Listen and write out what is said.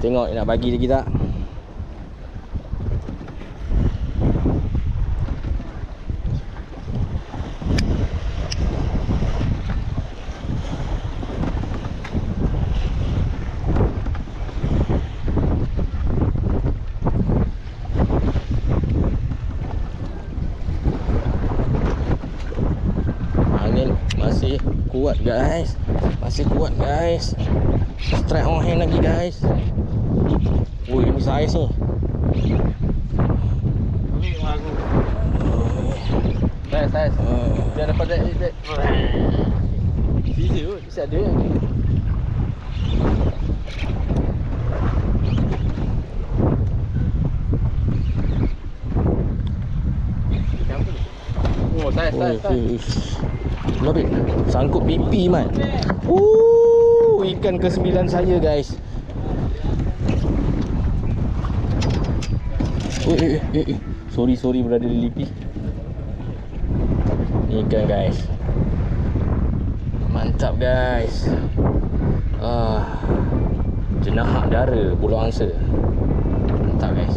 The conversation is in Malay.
Tengok nak bagi lagi tak. Angin masih kuat guys. Masih kuat guys. Strike on hand lagi guys. Woi, ini saiz ni. Saiz. Dia dapat that. Bisa ada. Oh, saiz. Lebih sangkut pipi man. Ikan ke-9 saya guys. Sorry berada di lipi. Ikan guys. Mantap guys. Jenahak dara Pulau Angsa. Mantap guys.